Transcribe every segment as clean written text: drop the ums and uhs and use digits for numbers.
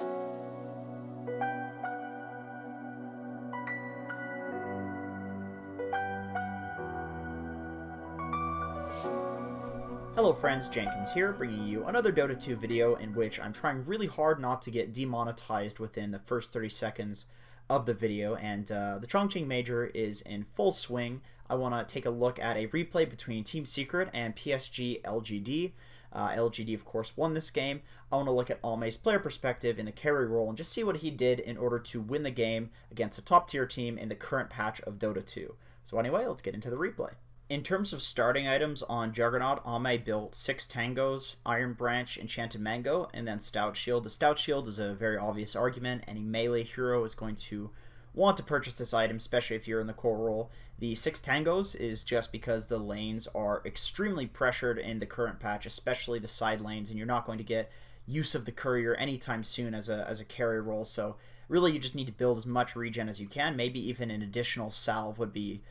Hello friends, Jenkins here, bringing you another Dota 2 video in which I'm trying really hard not to get demonetized within the first 30 seconds of the video, and the Chongqing Major is in full swing. I want to take a look at a replay between Team Secret and PSG LGD. LGD, of course, won this game. I want to look at Ame's player perspective in the carry role and just see what he did in order to win the game against a top-tier team in the current patch of Dota 2. So anyway, let's get into the replay. In terms of starting items on Juggernaut, Ame built 6 Tangos, Iron Branch, Enchanted Mango, and then Stout Shield. The Stout Shield is a very obvious argument. Any melee hero is going to want to purchase this item, especially if you're in the core role. The 6 Tangos is just because the lanes are extremely pressured in the current patch, especially the side lanes, and you're not going to get use of the courier anytime soon as a carry role. So really you just need to build as much regen as you can. Maybe even an additional salve would be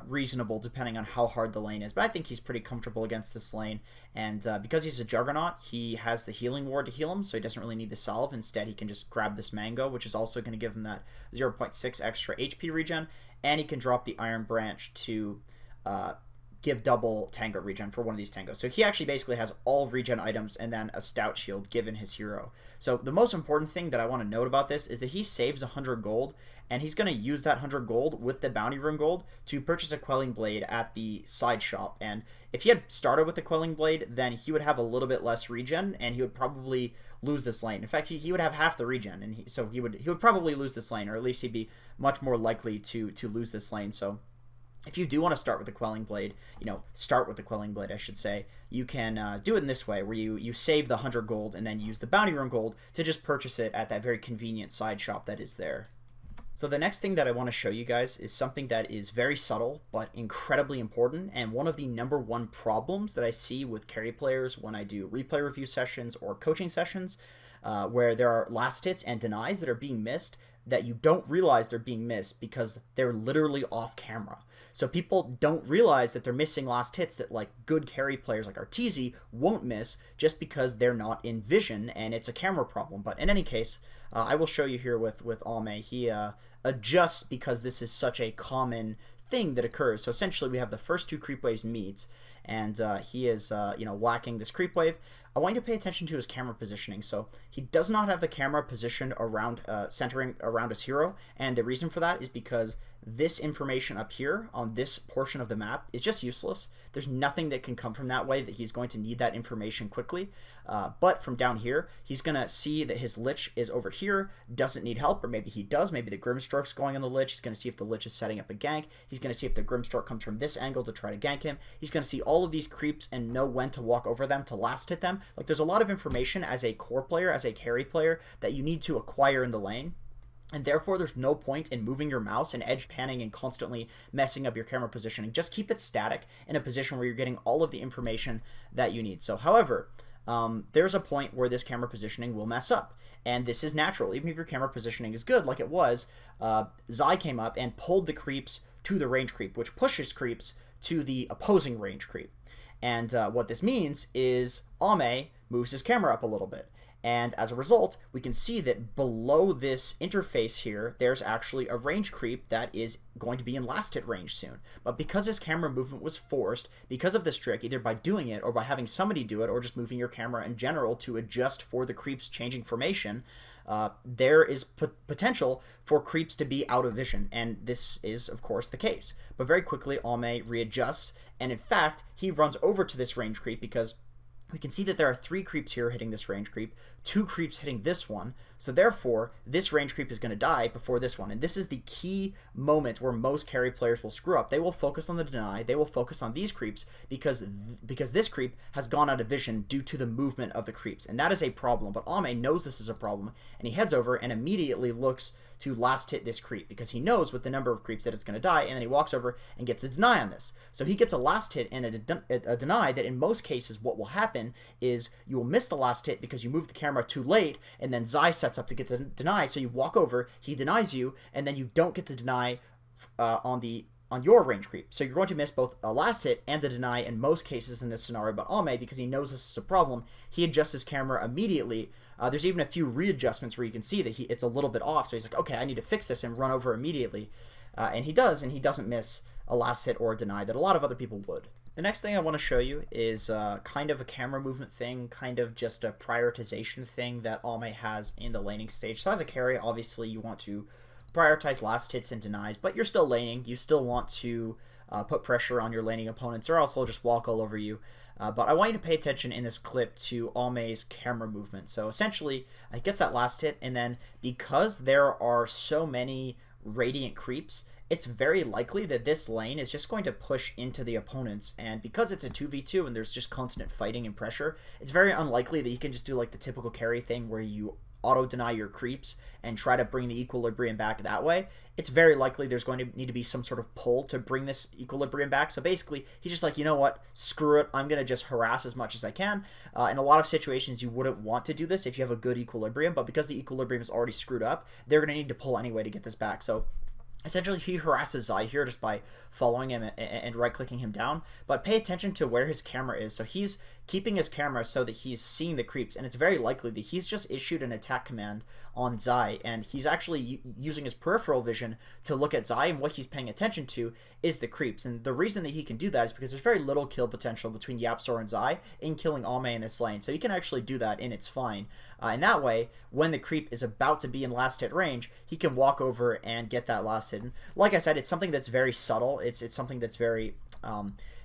reasonable depending on how hard the lane is, but I think he's pretty comfortable against this lane, and because he's a Juggernaut, he has the healing ward to heal him, so he doesn't really need the salve. Instead, he can just grab this mango, which is also going to give him that 0.6 extra HP regen, and he can drop the Iron Branch to give double Tango regen for one of these Tangos. So he actually basically has all regen items and then a Stout Shield given his hero. So the most important thing that I want to note about this is that he saves 100 gold, and he's going to use that 100 gold with the Bounty Room gold to purchase a Quelling Blade at the side shop. And if he had started with the Quelling Blade, then he would have a little bit less regen, and he would probably lose this lane. In fact, he would have half the regen, and so he would probably lose this lane, or at least he'd be much more likely to lose this lane. So if you do want to start with the Quelling Blade, start with the Quelling Blade, I should say, you can do it in this way, where you save the 100 gold and then use the Bounty Room gold to just purchase it at that very convenient side shop that is there. So the next thing that I want to show you guys is something that is very subtle but incredibly important, and one of the #1 problems that I see with carry players when I do replay review sessions or coaching sessions, where there are last hits and denies that are being missed that you don't realize they're being missed because they're literally off camera. So people don't realize that they're missing last hits that like good carry players like Arteezy won't miss just because they're not in vision and it's a camera problem. But in any case, I will show you here with Ame. He adjusts because this is such a common thing that occurs. So essentially we have the first 2 creep waves meet, and he is whacking this creep wave. I want you to pay attention to his camera positioning. So he does not have the camera positioned around centering around his hero, and the reason for that is because this information up here on this portion of the map is just useless. There's nothing that can come from that way that he's going to need that information quickly. But from down here, he's going to see that his Lich is over here, doesn't need help, or maybe he does. Maybe the Grimstroke's going on the Lich. He's going to see if the Lich is setting up a gank. He's going to see if the Grimstroke comes from this angle to try to gank him. He's going to see all of these creeps and know when to walk over them to last hit them. Like, there's a lot of information as a core player, as a carry player, that you need to acquire in the lane. And therefore, there's no point in moving your mouse and edge panning and constantly messing up your camera positioning. Just keep it static in a position where you're getting all of the information that you need. So, however, there's a point where this camera positioning will mess up. And this is natural. Even if your camera positioning is good, like it was, Zai came up and pulled the creeps to the range creep, which pushes creeps to the opposing range creep. And what this means is Ame moves his camera up a little bit. And as a result, we can see that below this interface here, there's actually a range creep that is going to be in last hit range soon. But because his camera movement was forced, because of this trick, either by doing it or by having somebody do it, or just moving your camera in general to adjust for the creeps changing formation, there is potential for creeps to be out of vision. And this is, of course, the case. But very quickly, Ame readjusts, and in fact, he runs over to this range creep because we can see that there are 3 creeps here hitting this range creep, 2 creeps hitting this one, so therefore this range creep is going to die before this one. And this is the key moment where most carry players will screw up. They will focus on the deny, they will focus on these creeps because this creep has gone out of vision due to the movement of the creeps, and that is a problem. But Ame knows this is a problem, and he heads over and immediately looks to last hit this creep because he knows with the number of creeps that it's going to die, and then he walks over and gets a deny on this. So he gets a last hit and a deny that in most cases what will happen is you will miss the last hit because you moved the camera too late, and then Zai sets up to get the deny, so you walk over, he denies you, and then you don't get the deny on your range creep. So you're going to miss both a last hit and a deny in most cases in this scenario. But Ame, because he knows this is a problem, he adjusts his camera immediately There's even a few readjustments where you can see that it's a little bit off. So he's like, okay, I need to fix this and run over immediately. And he does, and he doesn't miss a last hit or a deny that a lot of other people would. The next thing I want to show you is kind of a camera movement thing, kind of just a prioritization thing that Ame has in the laning stage. So as a carry, obviously you want to prioritize last hits and denies, but you're still laning. You still want to put pressure on your laning opponents, or else they'll just walk all over you. But I want you to pay attention in this clip to Ame's camera movement. So essentially, he gets that last hit, and then because there are so many Radiant creeps, it's very likely that this lane is just going to push into the opponents, and because it's a 2v2 and there's just constant fighting and pressure, it's very unlikely that you can just do like the typical carry thing where you auto-deny your creeps and try to bring the equilibrium back that way. It's very likely there's going to need to be some sort of pull to bring this equilibrium back. So basically, he's just like, you know what, screw it, I'm going to just harass as much as I can. In a lot of situations, you wouldn't want to do this if you have a good equilibrium, but because the equilibrium is already screwed up, they're going to need to pull anyway to get this back. So essentially, he harasses Zai here just by following him and right-clicking him down. But pay attention to where his camera is. So he's keeping his camera so that he's seeing the creeps, and it's very likely that he's just issued an attack command on Zai, and he's actually using his peripheral vision to look at Zai, and what he's paying attention to is the creeps. And the reason that he can do that is because there's very little kill potential between Yapzor and Zai in killing Ame in this lane, so he can actually do that, and it's fine. And that way, when the creep is about to be in last hit range, he can walk over and get that last hit. And like I said, it's something that's very subtle. It's something that's very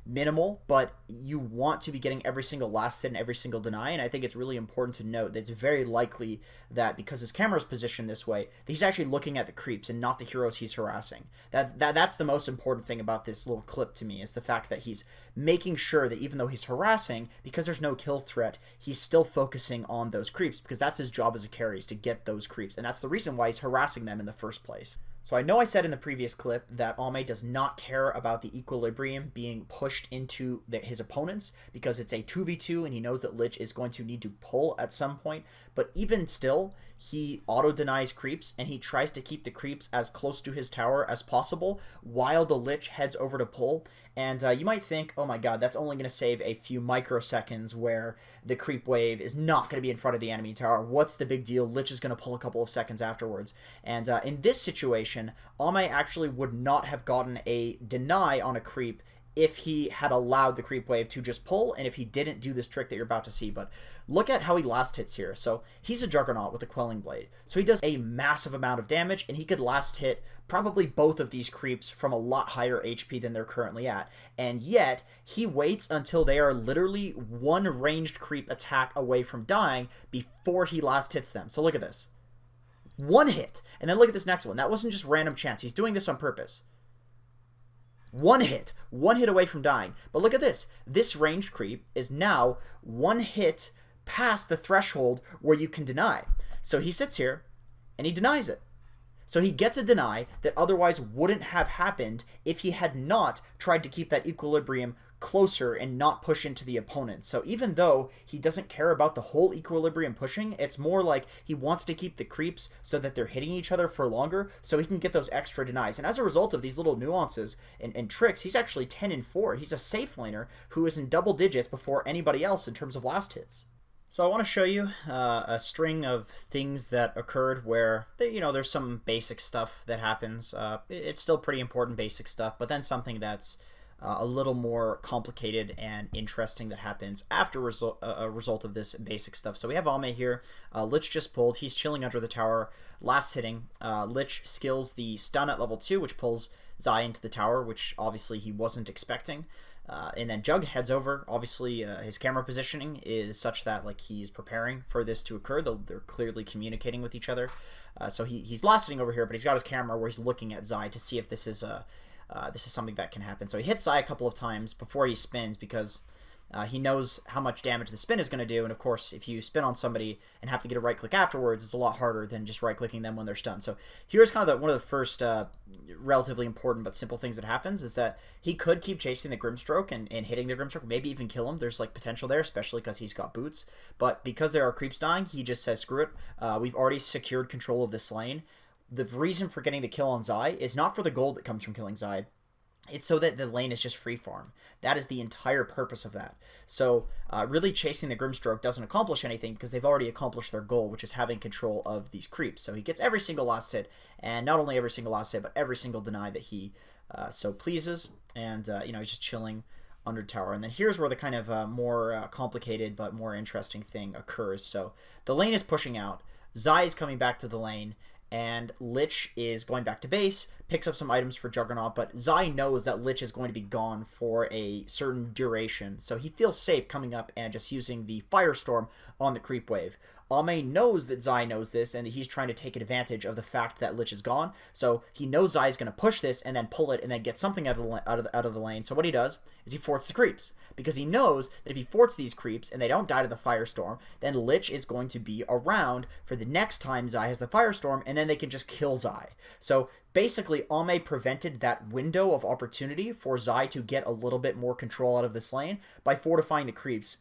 minimal, but you want to be getting every single last hit and every single deny, and I think it's really important to note that it's very likely that because his camera is positioned this way, that he's actually looking at the creeps and not the heroes he's harassing. That's the most important thing about this little clip to me, is the fact that he's making sure that even though he's harassing, because there's no kill threat, he's still focusing on those creeps, because that's his job as a carry, is to get those creeps, and that's the reason why he's harassing them in the first place. So I know I said in the previous clip that Ame does not care about the equilibrium being pushed into his opponents because it's a 2v2 and he knows that Lich is going to need to pull at some point, but even still, he auto-denies creeps and he tries to keep the creeps as close to his tower as possible while the Lich heads over to pull. And you might think, oh my god, that's only going to save a few microseconds where the creep wave is not going to be in front of the enemy tower. What's the big deal? Lich is going to pull a couple of seconds afterwards. And in this situation, Ame actually would not have gotten a deny on a creep if he had allowed the creep wave to just pull, and if he didn't do this trick that you're about to see. But look at how he last hits here. So he's a Juggernaut with a Quelling Blade. So he does a massive amount of damage, and he could last hit probably both of these creeps from a lot higher HP than they're currently at. And yet, he waits until they are literally one ranged creep attack away from dying before he last hits them. So look at this. One hit. And then look at this next one. That wasn't just random chance. He's doing this on purpose. One hit away from dying. But look at this. This ranged creep is now one hit past the threshold where you can deny. So he sits here and he denies it. So he gets a deny that otherwise wouldn't have happened if he had not tried to keep that equilibrium closer and not push into the opponent. So even though he doesn't care about the whole equilibrium pushing, it's more like he wants to keep the creeps so that they're hitting each other for longer so he can get those extra denies. And as a result of these little nuances and tricks, he's actually 10-4. He's a safe laner who is in double digits before anybody else in terms of last hits. So I want to show you a string of things that occurred where, there's some basic stuff that happens. It's still pretty important basic stuff, but then something that's a little more complicated and interesting that happens after a result of this basic stuff. So we have Ame here. Lich just pulled. He's chilling under the tower, last hitting. Lich skills the stun at level 2, which pulls Zai into the tower, which obviously he wasn't expecting. And then Jug heads over. Obviously, his camera positioning is such that he's preparing for this to occur. They're clearly communicating with each other. So he's last hitting over here, but he's got his camera where he's looking at Zai to see if this is something that can happen. So he hits Zai a couple of times before he spins because he knows how much damage the spin is going to do. And of course, if you spin on somebody and have to get a right click afterwards, it's a lot harder than just right clicking them when they're stunned. So here's kind of one of the first relatively important but simple things that happens is that he could keep chasing the Grimstroke and hitting the Grimstroke, maybe even kill him. There's potential there, especially because he's got boots. But because there are creeps dying, he just says, screw it. We've already secured control of this lane. The reason for getting the kill on Zai is not for the gold that comes from killing Zai. It's so that the lane is just free farm. That is the entire purpose of that. So really chasing the Grimstroke doesn't accomplish anything because they've already accomplished their goal, which is having control of these creeps. So he gets every single last hit, and not only every single last hit, but every single deny that he so pleases. And he's just chilling under tower. And then here's where the kind of more complicated but more interesting thing occurs. So the lane is pushing out. Zai is coming back to the lane, and Lich is going back to base, picks up some items for Juggernaut, but Zai knows that Lich is going to be gone for a certain duration, so he feels safe coming up and just using the Firestorm on the creep wave. Ame knows that Zai knows this, and that he's trying to take advantage of the fact that Lich is gone, so he knows Zai is going to push this and then pull it and then get something out of the lane. So what he does is he forts the creeps, because he knows that if he forts these creeps and they don't die to the Firestorm, then Lich is going to be around for the next time Zai has the Firestorm, and then they can just kill Zai. So basically, Ame prevented that window of opportunity for Zai to get a little bit more control out of this lane by fortifying the creeps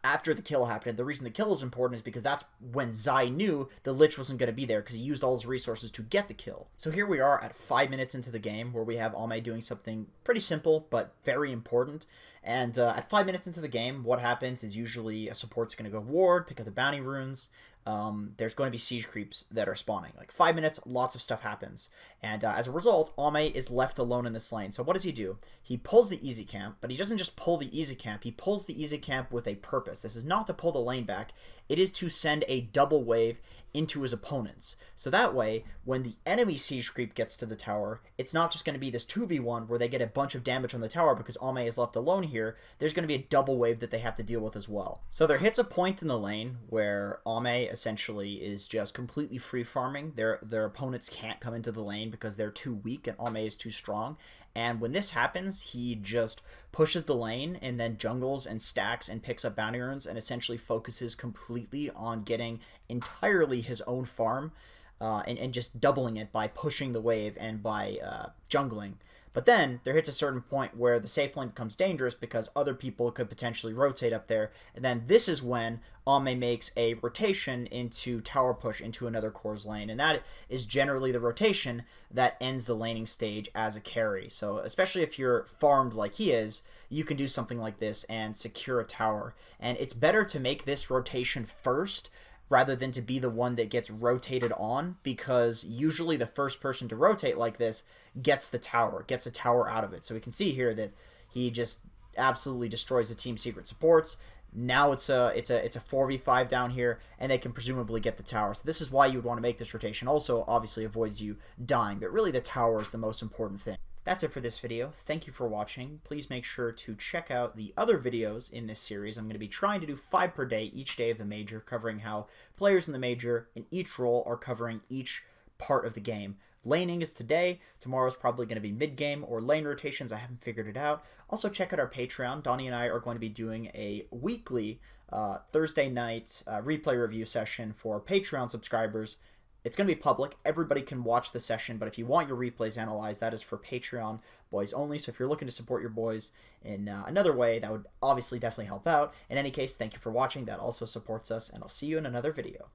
after the kill happened. The reason the kill is important is because that's when Zai knew the Lich wasn't going to be there, because he used all his resources to get the kill. So here we are at 5 minutes into the game, where we have Ame doing something pretty simple but very important. And at 5 minutes into the game, what happens is usually a support's going to go ward, pick up the bounty runes. There's going to be siege creeps that are spawning. Like 5 minutes, lots of stuff happens. And as a result, Ame is left alone in this lane. So what does he do? He pulls the easy camp, but he doesn't just pull the easy camp. He pulls the easy camp with a purpose. This is not to pull the lane back. It is to send a double wave into his opponents. So that way, when the enemy siege creep gets to the tower, it's not just going to be this 2v1 where they get a bunch of damage on the tower because Ame is left alone here. There's going to be a double wave that they have to deal with as well. So there hits a point in the lane where Ame essentially is just completely free farming. Their opponents can't come into the lane because they're too weak and Ame is too strong. And when this happens, he just pushes the lane and then jungles and stacks and picks up bounty runes and essentially focuses completely on getting entirely his own farm and just doubling it by pushing the wave and by jungling. But then there hits a certain point where the Safelane becomes dangerous because other people could potentially rotate up there. And then this is when Ame makes a rotation into tower push into another core's lane. And that is generally the rotation that ends the laning stage as a carry. So especially if you're farmed like he is, you can do something like this and secure a tower. And it's better to make this rotation first rather than to be the one that gets rotated on, because usually the first person to rotate like this gets the tower, gets a tower out of it. So we can see here that he just absolutely destroys the Team Secret supports. Now it's a 4v5 down here, and they can presumably get the tower. So this is why you would want to make this rotation. Also, obviously avoids you dying, but really the tower is the most important thing. That's it for this video. Thank you for watching. Please make sure to check out the other videos in this series. I'm going to be trying to do 5 per day each day of the Major, covering how players in the Major in each role are covering each part of the game. Laning is today. Tomorrow's probably going to be mid-game or lane rotations. I haven't figured it out. Also, check out our Patreon. Donnie and I are going to be doing a weekly Thursday night replay review session for Patreon subscribers. It's going to be public. Everybody can watch the session, but if you want your replays analyzed, that is for Patreon boys only. So if you're looking to support your boys in another way, that would obviously definitely help out. In any case, thank you for watching. That also supports us, and I'll see you in another video.